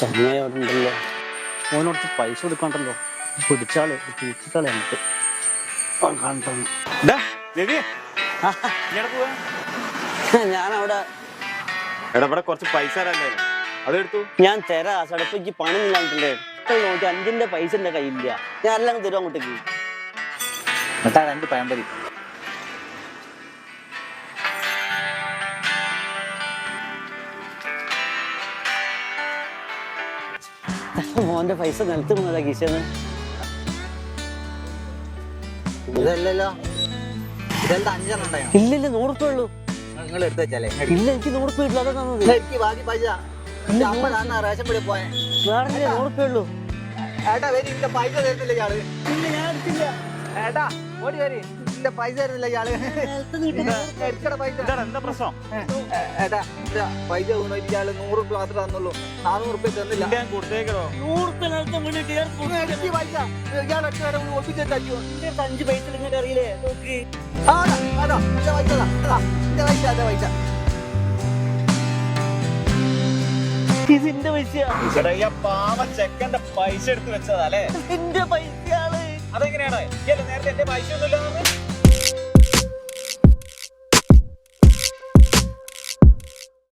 സമയമുണ്ടല്ലോ. ഓനോടത്ത് പൈസ കൊടുക്കണ്ടല്ലോ. പിടിച്ചാള് തിരിച്ചിട്ടാളെ നമുക്ക് കാണുന്നു. ഞാനവിടെ ഇവിടെ കുറച്ച് പൈസ അതെടുത്തു. ഞാൻ തരാ സടപ്പിക്ക് പണി ഇല്ലാണ്ടല്ലേ. നോക്കി 5ന്റെ പൈസ എന്റെ കയ്യില്ല. ഞാൻ എല്ലാം തരും അങ്ങോട്ടേക്ക്. എന്നിട്ടാ 2 പഴംപൊരി. മോന്റെ പൈസ നിലത്ത് പോകുന്നതാ കിശന്ന്. ഇതല്ലല്ലോ, ഇതെന്താ 5 ഉണ്ടായോ? ഇല്ലില്ല, 100 ഉറുപ്പ ഉള്ളൂ. നിങ്ങൾ എടുത്ത് വെച്ചാലേ ഇല്ല, എനിക്ക് 100 ഉറുപ്പ ഇല്ല. അതാ തന്നത്. എനിക്ക് ബാക്കി പൈസ അമ്മ തന്ന റേഷൻ പിടി പോയെ. വേറെ 100 ഉറുപ്പ ഉള്ളൂ. ഏട്ടാ വരി, ഇല്ല പൈസ തരുന്നില്ല ഇയാള്. ഇല്ല, ഞാൻ എടുത്തില്ല. ഏട്ടാ ഓടി വരി, ഇല്ല പൈസ തരുന്നില്ല ഇയാള്. എടുക്കട പൈസ. എന്താ പ്രശ്നം? ഏട്ടാ ഇല്ല പൈസ കൊണ്ടുപോയിട്ട് ഇയാള് 100 രൂപ മാത്രമേ തന്നുള്ളൂ. 400 രൂപ തന്നില്ല. ഞാൻ കൊടുത്തേക്കോ? 100 ഉറുപ്പ നിലത്ത് വീണിട്ട് ഇയാൾ എനിക്ക് പൈസ ഇയാൾ ഒപ്പിച്ചിട്ട് 5 പൈസ നിങ്ങൾക്ക് അറിയില്ലേ? നോക്ക്. എന്റെ പൈസ എന്റെ പൈസ എന്റെ പൈസ. ഇതിന്റെ പൈസ. പാവ ചെക്കന്റെ പൈസ എടുത്ത് വെച്ചതാ അല്ലേ? എന്റെ പൈസയാണ്. അതെങ്ങനെയാണ്? നേരത്തെ എന്റെ പൈസ ഒന്നുമില്ല.